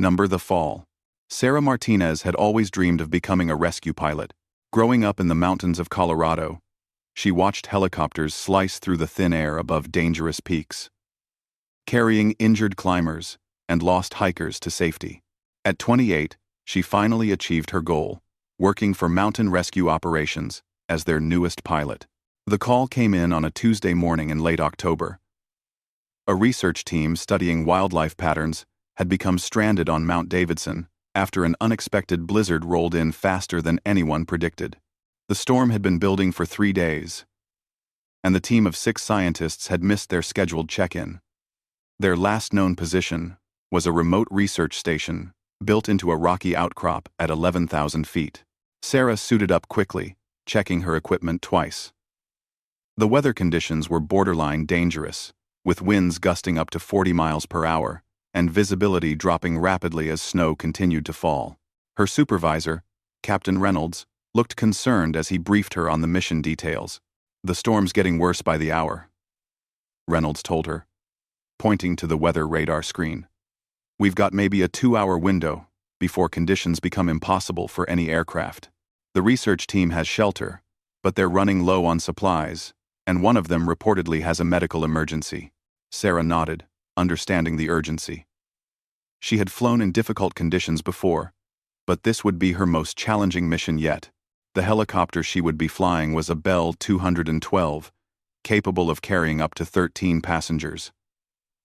Number the fall. Sarah Martinez had always dreamed of becoming a rescue pilot. Growing up in the mountains of Colorado, she watched helicopters slice through the thin air above dangerous peaks, carrying injured climbers and lost hikers to safety. At 28, she finally achieved her goal, working for Mountain Rescue Operations as their newest pilot. The call came in on a Tuesday morning in late October. A research team studying wildlife patterns had become stranded on Mount Davidson after an unexpected blizzard rolled in faster than anyone predicted. The storm had been building for 3 days, and the team of 6 scientists had missed their scheduled check-in. Their last known position was a remote research station built into a rocky outcrop at 11,000 feet. Sarah suited up quickly, checking her equipment twice. The weather conditions were borderline dangerous, with winds gusting up to 40 miles per hour, and visibility dropping rapidly as snow continued to fall. Her supervisor, Captain Reynolds, looked concerned as he briefed her on the mission details. "The storm's getting worse by the hour," Reynolds told her, pointing to the weather radar screen. "We've got maybe a 2-hour window before conditions become impossible for any aircraft. The research team has shelter, but they're running low on supplies, and one of them reportedly has a medical emergency." Sarah nodded, understanding the urgency. She had flown in difficult conditions before, but this would be her most challenging mission yet. The helicopter she would be flying was a Bell 212, capable of carrying up to 13 passengers.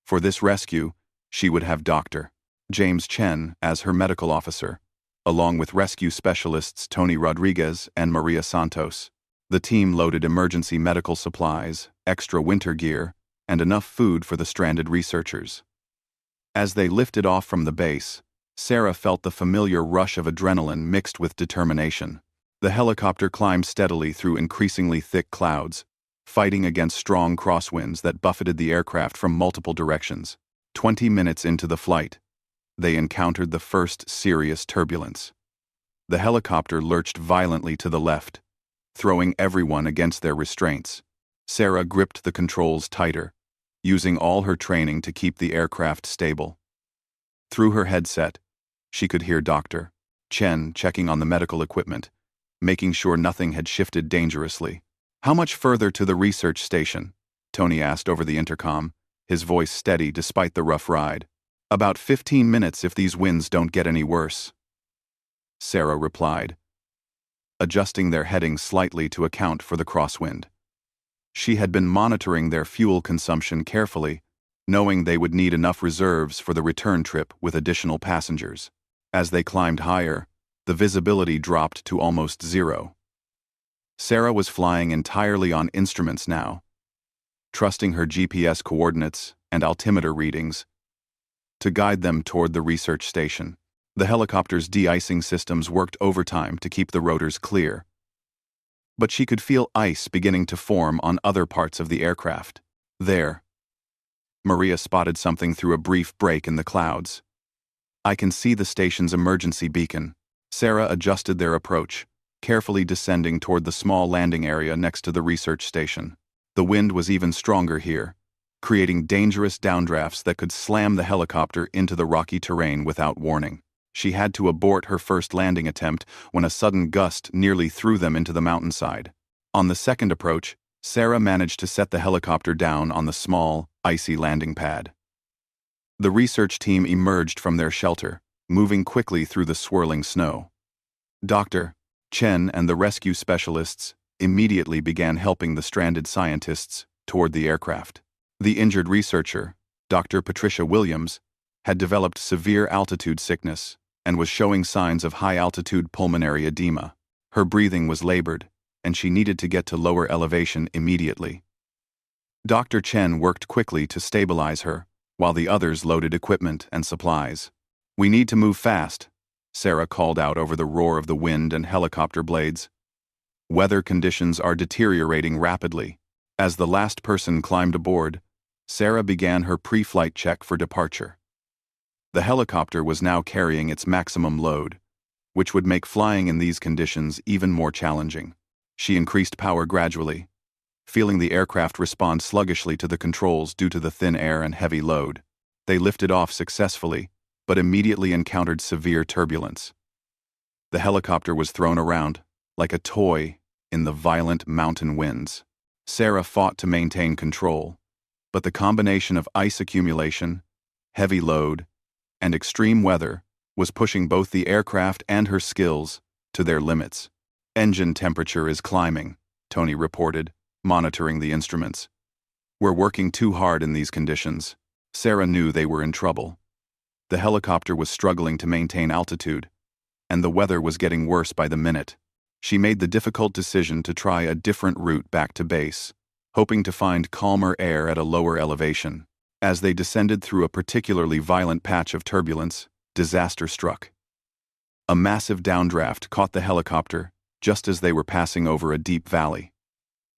For this rescue, she would have Dr. James Chen as her medical officer, along with rescue specialists Tony Rodriguez and Maria Santos. The team loaded emergency medical supplies, extra winter gear, and enough food for the stranded researchers. As they lifted off from the base, Sarah felt the familiar rush of adrenaline mixed with determination. The helicopter climbed steadily through increasingly thick clouds, fighting against strong crosswinds that buffeted the aircraft from multiple directions. 20 minutes into the flight, they encountered the first serious turbulence. The helicopter lurched violently to the left, throwing everyone against their restraints. Sarah gripped the controls tighter, using all her training to keep the aircraft stable. Through her headset, she could hear Dr. Chen checking on the medical equipment, making sure nothing had shifted dangerously. "How much further to the research station?" Tony asked over the intercom, his voice steady despite the rough ride. "About 15 minutes if these winds don't get any worse," Sarah replied, adjusting their heading slightly to account for the crosswind. She had been monitoring their fuel consumption carefully, knowing they would need enough reserves for the return trip with additional passengers. As they climbed higher, the visibility dropped to almost zero. Sarah was flying entirely on instruments now, trusting her GPS coordinates and altimeter readings to guide them toward the research station. The helicopter's de-icing systems worked overtime to keep the rotors clear, but she could feel ice beginning to form on other parts of the aircraft. There, Maria spotted something through a brief break in the clouds. "I can see the station's emergency beacon." Sarah adjusted their approach, carefully descending toward the small landing area next to the research station. The wind was even stronger here, creating dangerous downdrafts that could slam the helicopter into the rocky terrain without warning. She had to abort her first landing attempt when a sudden gust nearly threw them into the mountainside. On the second approach, Sarah managed to set the helicopter down on the small, icy landing pad. The research team emerged from their shelter, moving quickly through the swirling snow. Dr. Chen and the rescue specialists immediately began helping the stranded scientists toward the aircraft. The injured researcher, Dr. Patricia Williams, had developed severe altitude sickness and was showing signs of high-altitude pulmonary edema. Her breathing was labored, and she needed to get to lower elevation immediately. Dr. Chen worked quickly to stabilize her, while the others loaded equipment and supplies. "We need to move fast," Sarah called out over the roar of the wind and helicopter blades. "Weather conditions are deteriorating rapidly." As the last person climbed aboard, Sarah began her pre-flight check for departure. The helicopter was now carrying its maximum load, which would make flying in these conditions even more challenging. She increased power gradually, feeling the aircraft respond sluggishly to the controls due to the thin air and heavy load. They lifted off successfully, but immediately encountered severe turbulence. The helicopter was thrown around, like a toy, in the violent mountain winds. Sarah fought to maintain control, but the combination of ice accumulation, heavy load, and extreme weather was pushing both the aircraft and her skills to their limits. "Engine temperature is climbing," Tony reported, monitoring the instruments. "We're working too hard in these conditions." Sarah knew they were in trouble. The helicopter was struggling to maintain altitude, and the weather was getting worse by the minute. She made the difficult decision to try a different route back to base, hoping to find calmer air at a lower elevation. As they descended through a particularly violent patch of turbulence, disaster struck. A massive downdraft caught the helicopter just as they were passing over a deep valley.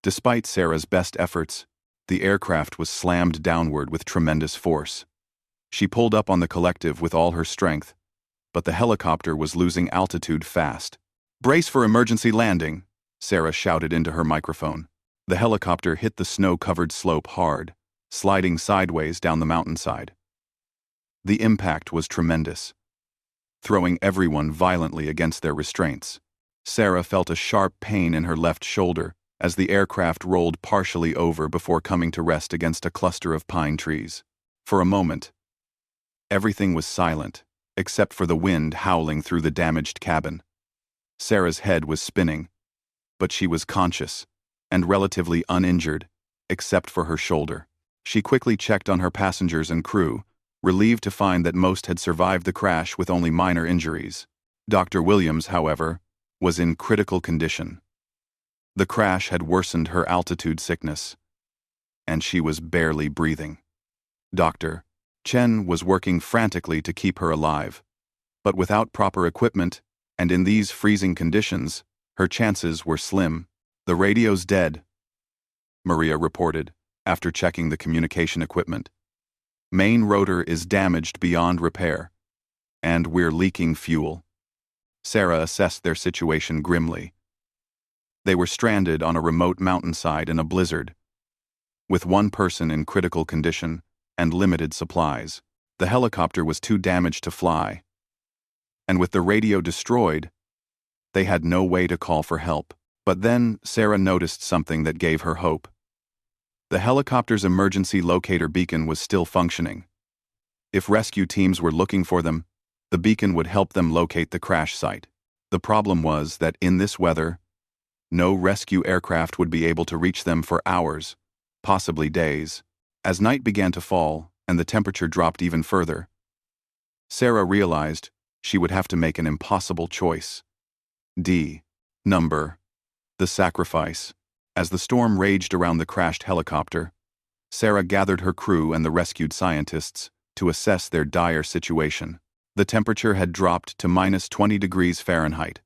Despite Sarah's best efforts, the aircraft was slammed downward with tremendous force. She pulled up on the collective with all her strength, but the helicopter was losing altitude fast. "Brace for emergency landing," Sarah shouted into her microphone. The helicopter hit the snow-covered slope hard, sliding sideways down the mountainside. The impact was tremendous, throwing everyone violently against their restraints. Sarah felt a sharp pain in her left shoulder as the aircraft rolled partially over before coming to rest against a cluster of pine trees. For a moment, everything was silent, except for the wind howling through the damaged cabin. Sarah's head was spinning, but she was conscious and relatively uninjured, except for her shoulder. She quickly checked on her passengers and crew, relieved to find that most had survived the crash with only minor injuries. Dr. Williams, however, was in critical condition. The crash had worsened her altitude sickness, and she was barely breathing. Dr. Chen was working frantically to keep her alive, but without proper equipment, and in these freezing conditions, her chances were slim. "The radio's dead," Maria reported, after checking the communication equipment. "Main rotor is damaged beyond repair, and we're leaking fuel." Sarah assessed their situation grimly. They were stranded on a remote mountainside in a blizzard, with one person in critical condition and limited supplies. The helicopter was too damaged to fly, and with the radio destroyed, they had no way to call for help. But then Sarah noticed something that gave her hope. The helicopter's emergency locator beacon was still functioning. If rescue teams were looking for them, the beacon would help them locate the crash site. The problem was that in this weather, no rescue aircraft would be able to reach them for hours, possibly days. As night began to fall and the temperature dropped even further, Sarah realized she would have to make an impossible choice. The sacrifice. As the storm raged around the crashed helicopter, Sarah gathered her crew and the rescued scientists to assess their dire situation. The temperature had dropped to -20 degrees Fahrenheit,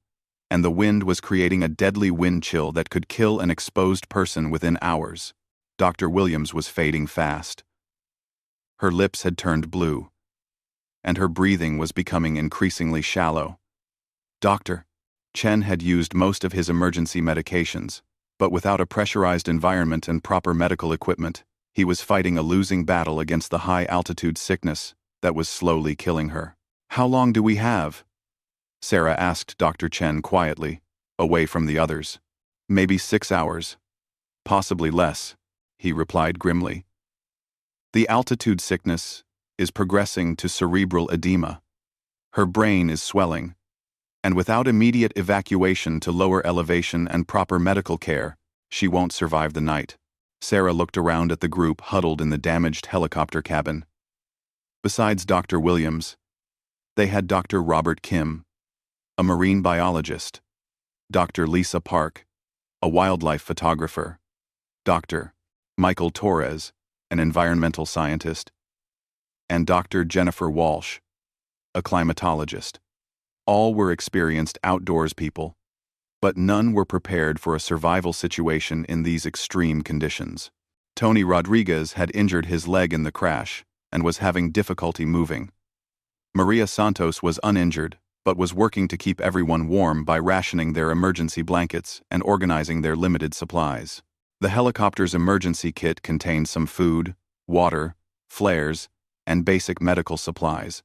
and the wind was creating a deadly wind chill that could kill an exposed person within hours. Dr. Williams was fading fast. Her lips had turned blue, and her breathing was becoming increasingly shallow. Dr. Chen had used most of his emergency medications, but without a pressurized environment and proper medical equipment, he was fighting a losing battle against the high-altitude sickness that was slowly killing her. "How long do we have?" Sarah asked Dr. Chen quietly, away from the others. "Maybe 6 hours. Possibly less," he replied grimly. "The altitude sickness is progressing to cerebral edema. Her brain is swelling, and without immediate evacuation to lower elevation and proper medical care, she won't survive the night." Sarah looked around at the group huddled in the damaged helicopter cabin. Besides Dr. Williams, they had Dr. Robert Kim, a marine biologist, Dr. Lisa Park, a wildlife photographer, Dr. Michael Torres, an environmental scientist, and Dr. Jennifer Walsh, a climatologist. All were experienced outdoors people, but none were prepared for a survival situation in these extreme conditions. Tony Rodriguez had injured his leg in the crash and was having difficulty moving. Maria Santos was uninjured, but was working to keep everyone warm by rationing their emergency blankets and organizing their limited supplies. The helicopter's emergency kit contained some food, water, flares, and basic medical supplies,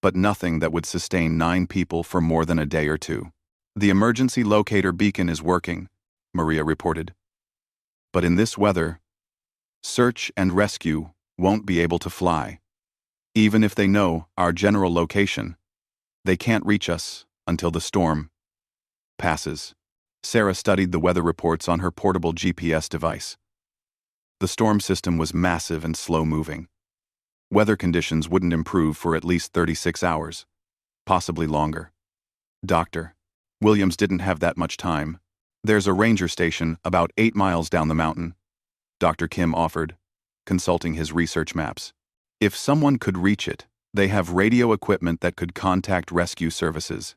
but nothing that would sustain 9 people for more than a day or two. "The emergency locator beacon is working," Maria reported. "But in this weather, search and rescue won't be able to fly. Even if they know our general location, they can't reach us until the storm passes." Sarah studied the weather reports on her portable GPS device. The storm system was massive and slow-moving. Weather conditions wouldn't improve for at least 36 hours, possibly longer. Dr. Williams didn't have that much time. "There's a ranger station about 8 miles down the mountain," Dr. Kim offered, consulting his research maps. "If someone could reach it, they have radio equipment that could contact rescue services.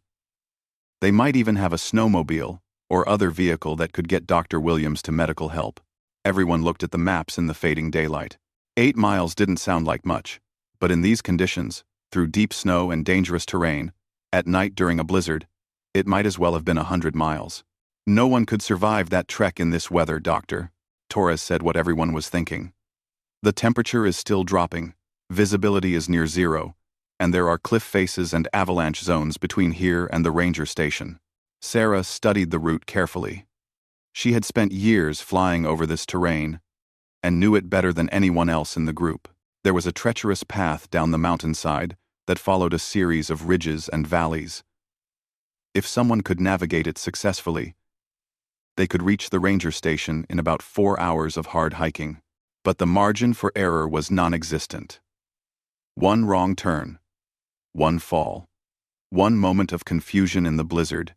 They might even have a snowmobile or other vehicle that could get Dr. Williams to medical help." Everyone looked at the maps in the fading daylight. 8 miles didn't sound like much, but in these conditions, through deep snow and dangerous terrain, at night during a blizzard, it might as well have been 100 miles. "No one could survive that trek in this weather, Doctor," Torres said what everyone was thinking. "The temperature is still dropping, visibility is near zero, and there are cliff faces and avalanche zones between here and the ranger station." Sarah studied the route carefully. She had spent years flying over this terrain and knew it better than anyone else in the group. There was a treacherous path down the mountainside that followed a series of ridges and valleys. If someone could navigate it successfully, they could reach the ranger station in about 4 hours of hard hiking. But the margin for error was non-existent. One wrong turn, one fall, one moment of confusion in the blizzard,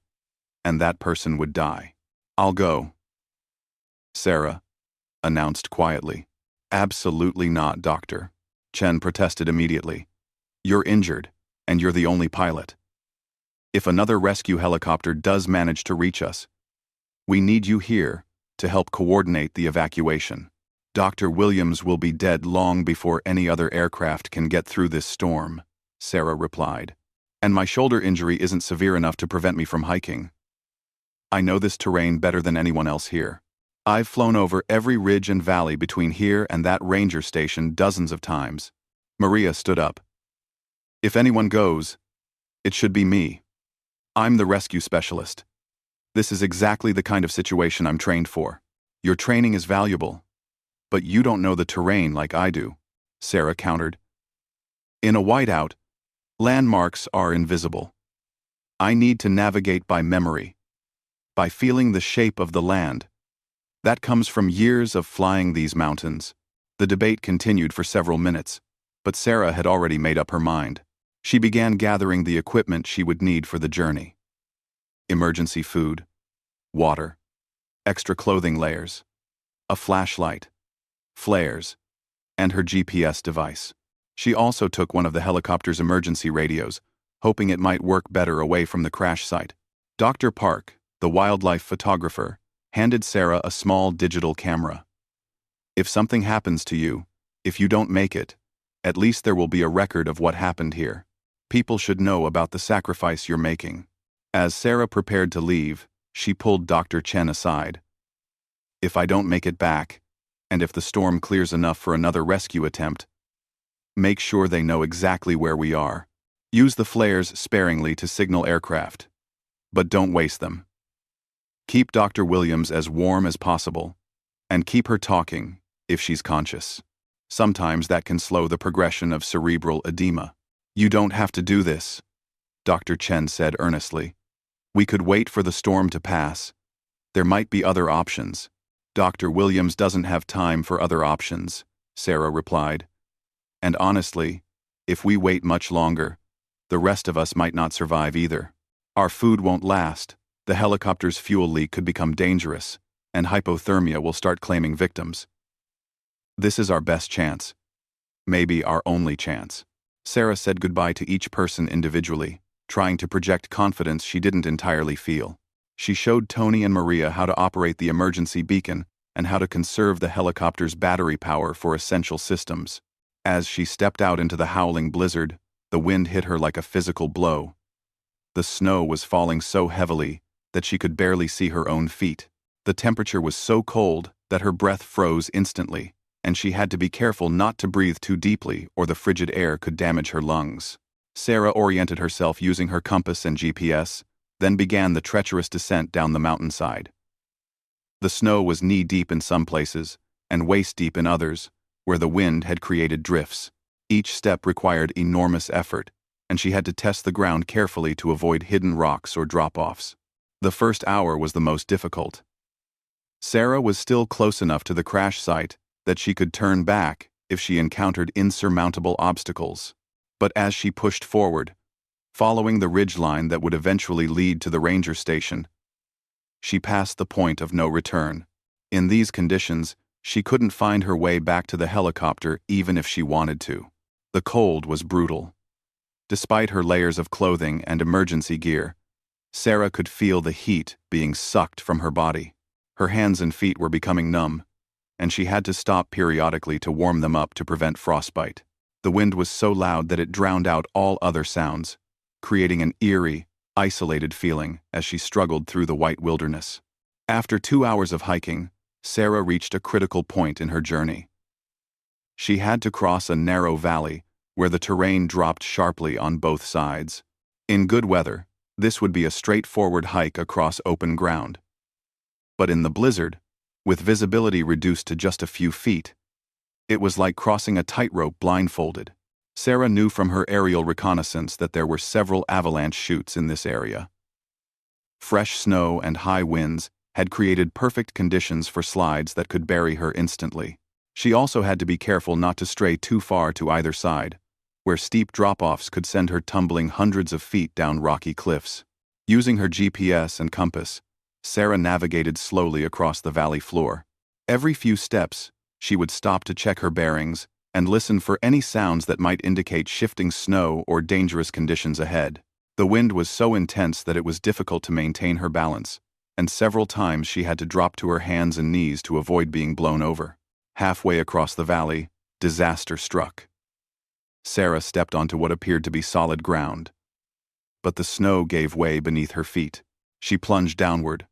and that person would die. "I'll go," Sarah announced quietly. "Absolutely not, Doctor," Chen protested immediately. "You're injured, and you're the only pilot. If another rescue helicopter does manage to reach us, we need you here to help coordinate the evacuation. Dr. Williams will be dead long before any other aircraft can get through this storm," Sarah replied. "And my shoulder injury isn't severe enough to prevent me from hiking. I know this terrain better than anyone else here. I've flown over every ridge and valley between here and that ranger station dozens of times." Maria stood up. "If anyone goes, it should be me. I'm the rescue specialist. This is exactly the kind of situation I'm trained for." "Your training is valuable, but you don't know the terrain like I do," Sarah countered. "In a whiteout, landmarks are invisible. I need to navigate by memory, by feeling the shape of the land. That comes from years of flying these mountains." The debate continued for several minutes, but Sarah had already made up her mind. She began gathering the equipment she would need for the journey. Emergency food, water, extra clothing layers, a flashlight, flares, and her GPS device. She also took one of the helicopter's emergency radios, hoping it might work better away from the crash site. Dr. Park, the wildlife photographer, handed Sarah a small digital camera. "If something happens to you, if you don't make it, at least there will be a record of what happened here. People should know about the sacrifice you're making." As Sarah prepared to leave, she pulled Dr. Chen aside. "If I don't make it back, and if the storm clears enough for another rescue attempt, make sure they know exactly where we are. Use the flares sparingly to signal aircraft, but don't waste them. Keep Dr. Williams as warm as possible, and keep her talking if she's conscious. Sometimes that can slow the progression of cerebral edema." "You don't have to do this," Dr. Chen said earnestly. "We could wait for the storm to pass. There might be other options." "Dr. Williams doesn't have time for other options," Sarah replied. "And honestly, if we wait much longer, the rest of us might not survive either. Our food won't last, the helicopter's fuel leak could become dangerous, and hypothermia will start claiming victims. This is our best chance. Maybe our only chance." Sarah said goodbye to each person individually, trying to project confidence she didn't entirely feel. She showed Tony and Maria how to operate the emergency beacon and how to conserve the helicopter's battery power for essential systems. As she stepped out into the howling blizzard, the wind hit her like a physical blow. The snow was falling so heavily that she could barely see her own feet. The temperature was so cold that her breath froze instantly, and she had to be careful not to breathe too deeply or the frigid air could damage her lungs. Sarah oriented herself using her compass and GPS, then began the treacherous descent down the mountainside. The snow was knee-deep in some places, and waist-deep in others, where the wind had created drifts. Each step required enormous effort, and she had to test the ground carefully to avoid hidden rocks or drop-offs. The first hour was the most difficult. Sarah was still close enough to the crash site that she could turn back if she encountered insurmountable obstacles. But as she pushed forward, following the ridgeline that would eventually lead to the ranger station, she passed the point of no return. In these conditions, she couldn't find her way back to the helicopter even if she wanted to. The cold was brutal. Despite her layers of clothing and emergency gear, Sarah could feel the heat being sucked from her body. Her hands and feet were becoming numb, and she had to stop periodically to warm them up to prevent frostbite. The wind was so loud that it drowned out all other sounds, creating an eerie, isolated feeling as she struggled through the white wilderness. After 2 hours of hiking, Sarah reached a critical point in her journey. She had to cross a narrow valley where the terrain dropped sharply on both sides. In good weather, this would be a straightforward hike across open ground. But in the blizzard, with visibility reduced to just a few feet, it was like crossing a tightrope blindfolded. Sarah knew from her aerial reconnaissance that there were several avalanche chutes in this area. Fresh snow and high winds had created perfect conditions for slides that could bury her instantly. She also had to be careful not to stray too far to either side, where steep drop-offs could send her tumbling hundreds of feet down rocky cliffs. Using her GPS and compass, Sarah navigated slowly across the valley floor. Every few steps, she would stop to check her bearings and listen for any sounds that might indicate shifting snow or dangerous conditions ahead. The wind was so intense that it was difficult to maintain her balance, and several times she had to drop to her hands and knees to avoid being blown over. Halfway across the valley, disaster struck. Sarah stepped onto what appeared to be solid ground, but the snow gave way beneath her feet. She plunged downward,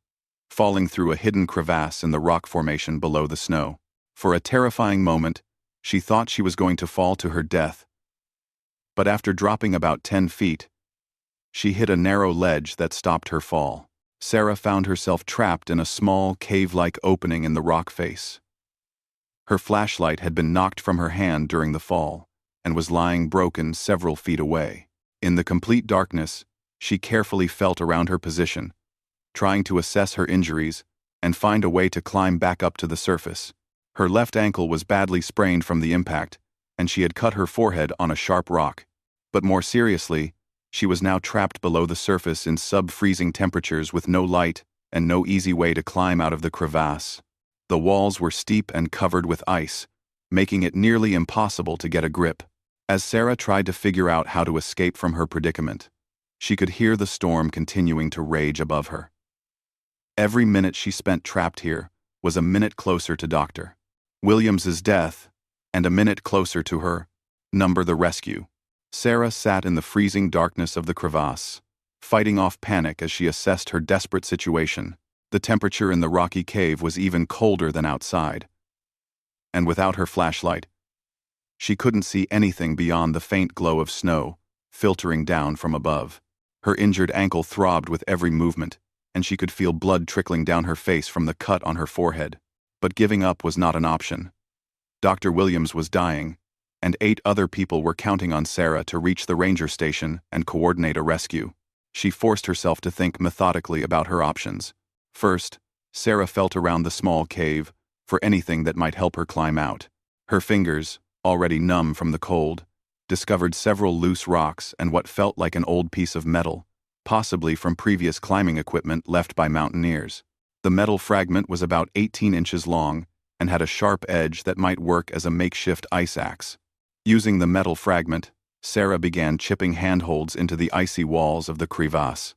falling through a hidden crevasse in the rock formation below the snow. For a terrifying moment, she thought she was going to fall to her death. But after dropping about 10 feet, she hit a narrow ledge that stopped her fall. Sarah found herself trapped in a small, cave-like opening in the rock face. Her flashlight had been knocked from her hand during the fall and was lying broken several feet away. In the complete darkness, she carefully felt around her position, trying to assess her injuries and find a way to climb back up to the surface. Her left ankle was badly sprained from the impact, and she had cut her forehead on a sharp rock. But more seriously, she was now trapped below the surface in sub-freezing temperatures with no light and no easy way to climb out of the crevasse. The walls were steep and covered with ice, making it nearly impossible to get a grip. As Sarah tried to figure out how to escape from her predicament, she could hear the storm continuing to rage above her. Every minute she spent trapped here was a minute closer to Dr. Williams's death, and a minute closer to her number the rescue. Sarah sat in the freezing darkness of the crevasse, fighting off panic as she assessed her desperate situation. The temperature in the rocky cave was even colder than outside, and without her flashlight, she couldn't see anything beyond the faint glow of snow filtering down from above. Her injured ankle throbbed with every movement, and she could feel blood trickling down her face from the cut on her forehead. But giving up was not an option. Dr. Williams was dying, and 8 other people were counting on Sarah to reach the ranger station and coordinate a rescue. She forced herself to think methodically about her options. First, Sarah felt around the small cave for anything that might help her climb out. Her fingers, already numb from the cold, discovered several loose rocks and what felt like an old piece of metal, possibly from previous climbing equipment left by mountaineers. The metal fragment was about 18 inches long and had a sharp edge that might work as a makeshift ice axe. Using the metal fragment, Sarah began chipping handholds into the icy walls of the crevasse.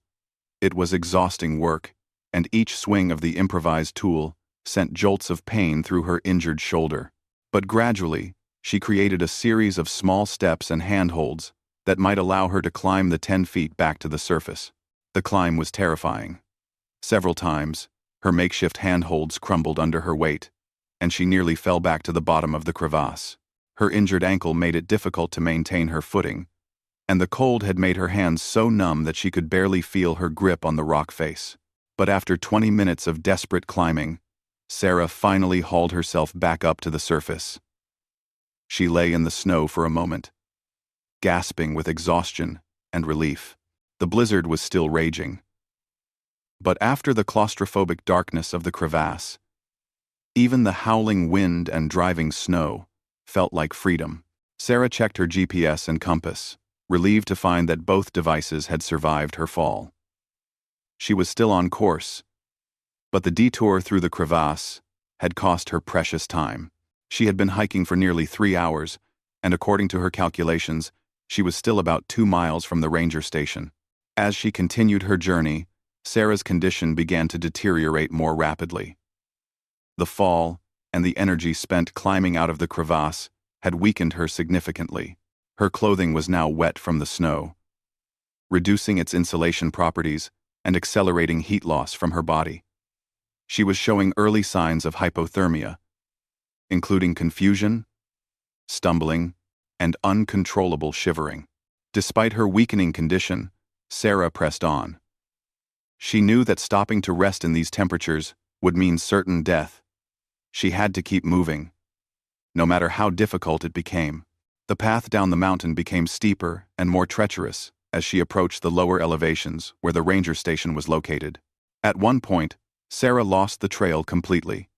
It was exhausting work, and each swing of the improvised tool sent jolts of pain through her injured shoulder. But gradually, she created a series of small steps and handholds that might allow her to climb the 10 feet back to the surface. The climb was terrifying. Several times, her makeshift handholds crumbled under her weight, and she nearly fell back to the bottom of the crevasse. Her injured ankle made it difficult to maintain her footing, and the cold had made her hands so numb that she could barely feel her grip on the rock face. But after 20 minutes of desperate climbing, Sarah finally hauled herself back up to the surface. She lay in the snow for a moment, gasping with exhaustion and relief. The blizzard was still raging. But after the claustrophobic darkness of the crevasse, even the howling wind and driving snow felt like freedom. Sarah checked her GPS and compass, relieved to find that both devices had survived her fall. She was still on course, but the detour through the crevasse had cost her precious time. She had been hiking for nearly 3 hours, and according to her calculations, she was still about 2 miles from the ranger station. As she continued her journey, Sarah's condition began to deteriorate more rapidly. The fall and the energy spent climbing out of the crevasse had weakened her significantly. Her clothing was now wet from the snow, reducing its insulation properties and accelerating heat loss from her body. She was showing early signs of hypothermia, including confusion, stumbling, and uncontrollable shivering. Despite her weakening condition, Sarah pressed on. She knew that stopping to rest in these temperatures would mean certain death. She had to keep moving, no matter how difficult it became. The path down the mountain became steeper and more treacherous as she approached the lower elevations where the ranger station was located. At one point, Sarah lost the trail completely.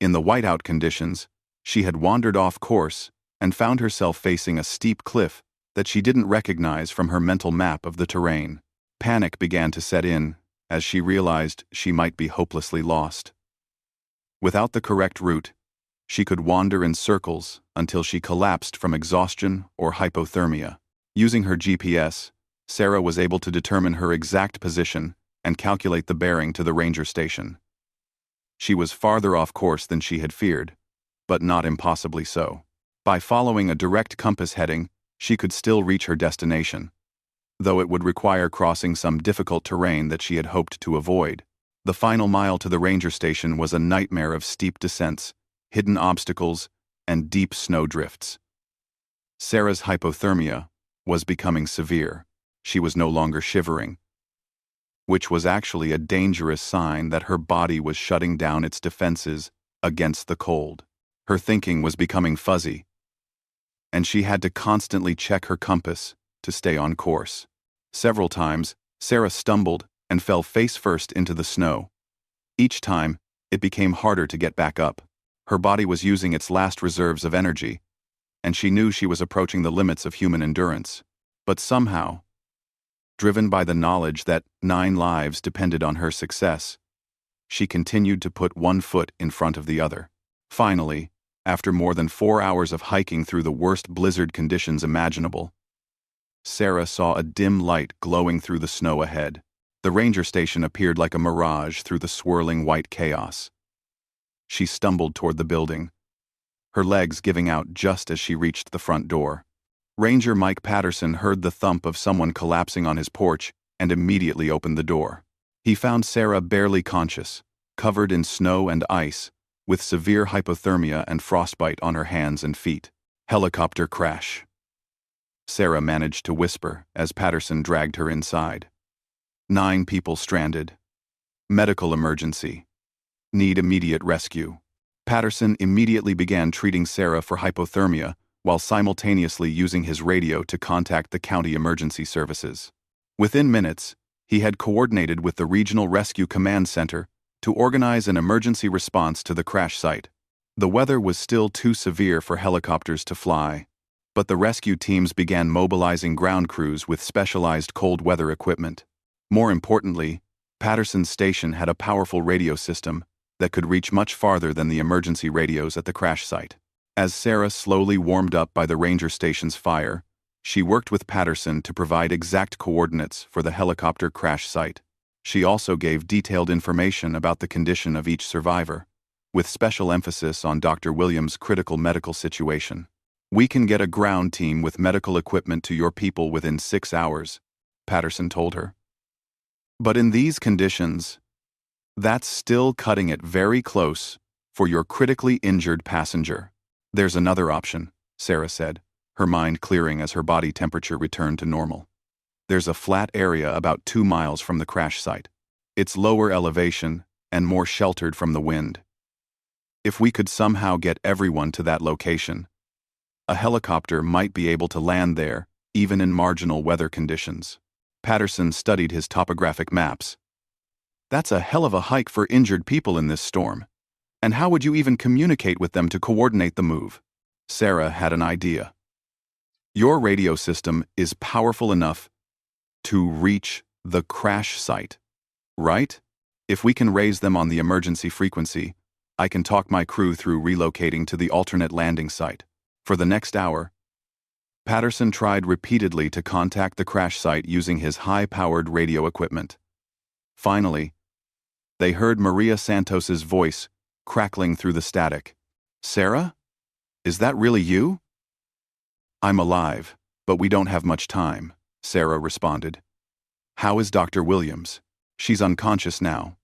In the whiteout conditions, she had wandered off course and found herself facing a steep cliff that she didn't recognize from her mental map of the terrain. Panic began to set in as she realized she might be hopelessly lost. Without the correct route, she could wander in circles until she collapsed from exhaustion or hypothermia. Using her GPS, Sarah was able to determine her exact position and calculate the bearing to the ranger station. She was farther off course than she had feared, but not impossibly so. By following a direct compass heading, she could still reach her destination, though it would require crossing some difficult terrain that she had hoped to avoid. The final mile to the ranger station was a nightmare of steep descents, hidden obstacles, and deep snow drifts. Sarah's hypothermia was becoming severe. She was no longer shivering, which was actually a dangerous sign that her body was shutting down its defenses against the cold. Her thinking was becoming fuzzy, and she had to constantly check her compass to stay on course. Several times, Sarah stumbled and fell face first into the snow. Each time, it became harder to get back up. Her body was using its last reserves of energy, and she knew she was approaching the limits of human endurance. But somehow, driven by the knowledge that 9 lives depended on her success, she continued to put one foot in front of the other. Finally, after more than 4 hours of hiking through the worst blizzard conditions imaginable, Sarah saw a dim light glowing through the snow ahead. The ranger station appeared like a mirage through the swirling white chaos. She stumbled toward the building, her legs giving out just as she reached the front door. Ranger Mike Patterson heard the thump of someone collapsing on his porch and immediately opened the door. He found Sarah barely conscious, covered in snow and ice, with severe hypothermia and frostbite on her hands and feet. Helicopter crash, Sarah managed to whisper as Patterson dragged her inside. 9 people stranded. Medical emergency. Need immediate rescue. Patterson immediately began treating Sarah for hypothermia while simultaneously using his radio to contact the county emergency services. Within minutes, he had coordinated with the Regional Rescue Command Center to organize an emergency response to the crash site. The weather was still too severe for helicopters to fly, but the rescue teams began mobilizing ground crews with specialized cold weather equipment. More importantly, Patterson's station had a powerful radio system that could reach much farther than the emergency radios at the crash site. As Sarah slowly warmed up by the ranger station's fire, she worked with Patterson to provide exact coordinates for the helicopter crash site. She also gave detailed information about the condition of each survivor, with special emphasis on Dr. Williams' critical medical situation. "We can get a ground team with medical equipment to your people within 6 hours," Patterson told her. "But in these conditions, that's still cutting it very close for your critically injured passenger." "There's another option," Sarah said, her mind clearing as her body temperature returned to normal. There's a flat area about 2 miles from the crash site. It's lower elevation and more sheltered from the wind. If we could somehow get everyone to that location, a helicopter might be able to land there, even in marginal weather conditions. Patterson studied his topographic maps. That's a hell of a hike for injured people in this storm. And how would you even communicate with them to coordinate the move? Sarah had an idea. Your radio system is powerful enough to reach the crash site, right? If we can raise them on the emergency frequency, I can talk my crew through relocating to the alternate landing site. For the next hour, Patterson tried repeatedly to contact the crash site using his high-powered radio equipment. Finally, they heard Maria Santos's voice crackling through the static. "Sarah? Is that really you?" "I'm alive, but we don't have much time," Sarah responded. "How is Dr. Williams?" "She's unconscious now.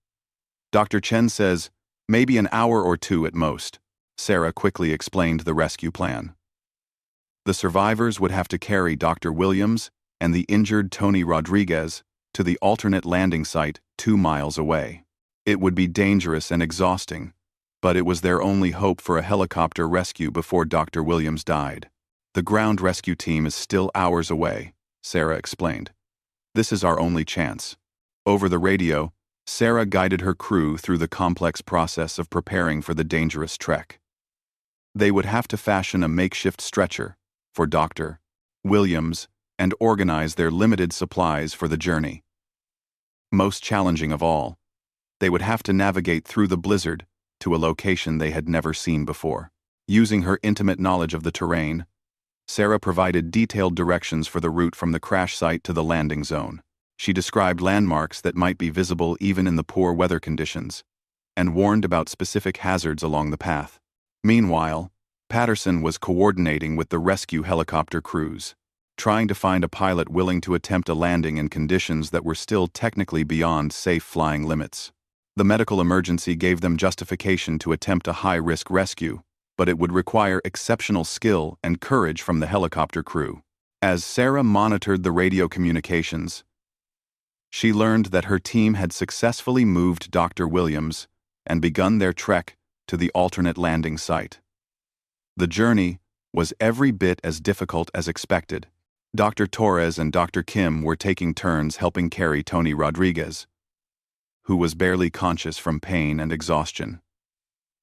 Dr. Chen says maybe an hour or two at most." Sarah quickly explained the rescue plan. The survivors would have to carry Dr. Williams and the injured Tony Rodriguez to the alternate landing site 2 miles away. It would be dangerous and exhausting, but it was their only hope for a helicopter rescue before Dr. Williams died. "The ground rescue team is still hours away," Sarah explained. "This is our only chance." Over the radio, Sarah guided her crew through the complex process of preparing for the dangerous trek. They would have to fashion a makeshift stretcher for Dr. Williams and organize their limited supplies for the journey. Most challenging of all, they would have to navigate through the blizzard to a location they had never seen before. Using her intimate knowledge of the terrain, Sarah provided detailed directions for the route from the crash site to the landing zone. She described landmarks that might be visible even in the poor weather conditions, and warned about specific hazards along the path. Meanwhile, Patterson was coordinating with the rescue helicopter crews, trying to find a pilot willing to attempt a landing in conditions that were still technically beyond safe flying limits. The medical emergency gave them justification to attempt a high-risk rescue, but it would require exceptional skill and courage from the helicopter crew. As Sarah monitored the radio communications, she learned that her team had successfully moved Dr. Williams and begun their trek to the alternate landing site. The journey was every bit as difficult as expected. Dr. Torres and Dr. Kim were taking turns helping carry Tony Rodriguez, who was barely conscious from pain and exhaustion.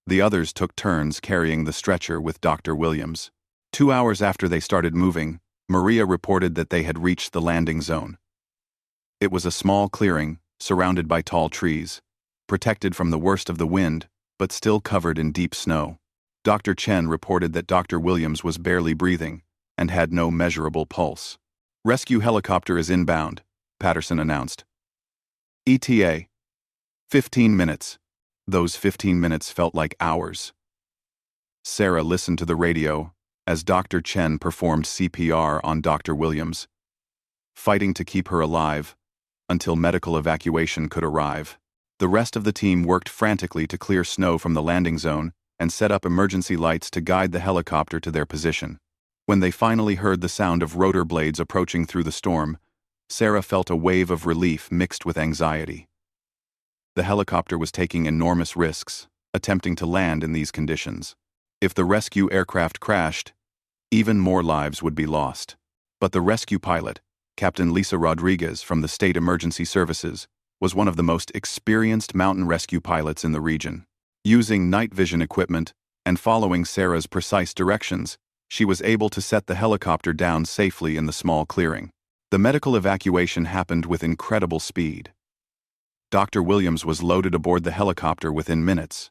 The others took turns carrying the stretcher with Dr. Williams. 2 hours after they started moving, Maria reported that they had reached the landing zone. It was a small clearing, surrounded by tall trees, protected from the worst of the wind, but still covered in deep snow. Dr. Chen reported that Dr. Williams was barely breathing and had no measurable pulse. "Rescue helicopter is inbound," Patterson announced. "ETA. 15 minutes. Those 15 minutes felt like hours. Sarah listened to the radio as Dr. Chen performed CPR on Dr. Williams, fighting to keep her alive until medical evacuation could arrive. The rest of the team worked frantically to clear snow from the landing zone and set up emergency lights to guide the helicopter to their position. When they finally heard the sound of rotor blades approaching through the storm, Sarah felt a wave of relief mixed with anxiety. The helicopter was taking enormous risks, attempting to land in these conditions. If the rescue aircraft crashed, even more lives would be lost. But the rescue pilot, Captain Lisa Rodriguez from the State Emergency Services, was one of the most experienced mountain rescue pilots in the region. Using night vision equipment and following Sarah's precise directions, she was able to set the helicopter down safely in the small clearing. The medical evacuation happened with incredible speed. Dr. Williams was loaded aboard the helicopter within minutes,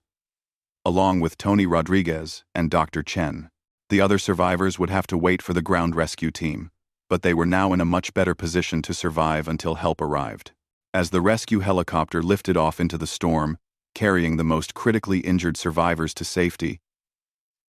along with Tony Rodriguez and Dr. Chen. The other survivors would have to wait for the ground rescue team, but they were now in a much better position to survive until help arrived. As the rescue helicopter lifted off into the storm, carrying the most critically injured survivors to safety,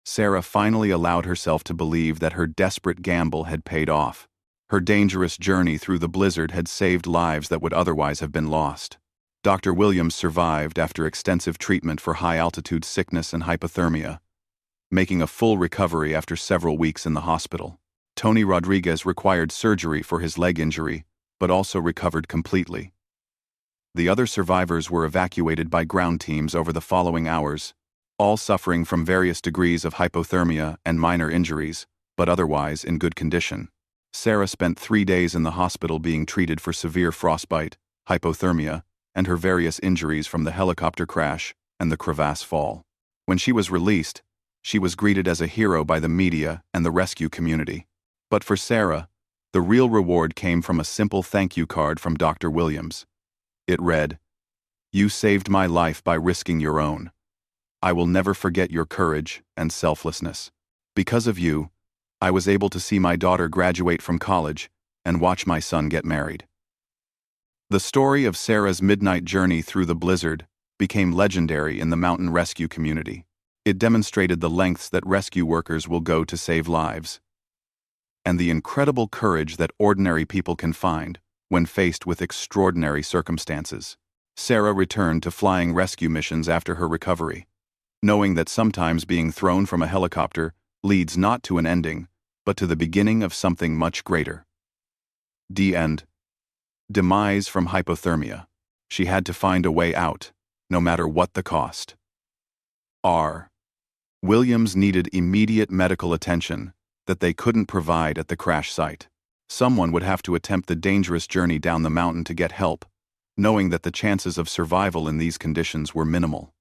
Sarah finally allowed herself to believe that her desperate gamble had paid off. Her dangerous journey through the blizzard had saved lives that would otherwise have been lost. Dr. Williams survived after extensive treatment for high-altitude sickness and hypothermia, making a full recovery after several weeks in the hospital. Tony Rodriguez required surgery for his leg injury, but also recovered completely. The other survivors were evacuated by ground teams over the following hours, all suffering from various degrees of hypothermia and minor injuries, but otherwise in good condition. Sarah spent 3 days in the hospital being treated for severe frostbite, hypothermia, and her various injuries from the helicopter crash and the crevasse fall. When she was released, she was greeted as a hero by the media and the rescue community. But for Sarah, the real reward came from a simple thank you card from Dr. Williams. It read, "You saved my life by risking your own. I will never forget your courage and selflessness. Because of you, I was able to see my daughter graduate from college and watch my son get married." The story of Sarah's midnight journey through the blizzard became legendary in the mountain rescue community. It demonstrated the lengths that rescue workers will go to save lives, and the incredible courage that ordinary people can find when faced with extraordinary circumstances. Sarah returned to flying rescue missions after her recovery, knowing that sometimes being thrown from a helicopter leads not to an ending, but to the beginning of something much greater. The end. Demise from hypothermia. She had to find a way out, no matter what the cost. R. Williams needed immediate medical attention that they couldn't provide at the crash site. Someone would have to attempt the dangerous journey down the mountain to get help, knowing that the chances of survival in these conditions were minimal.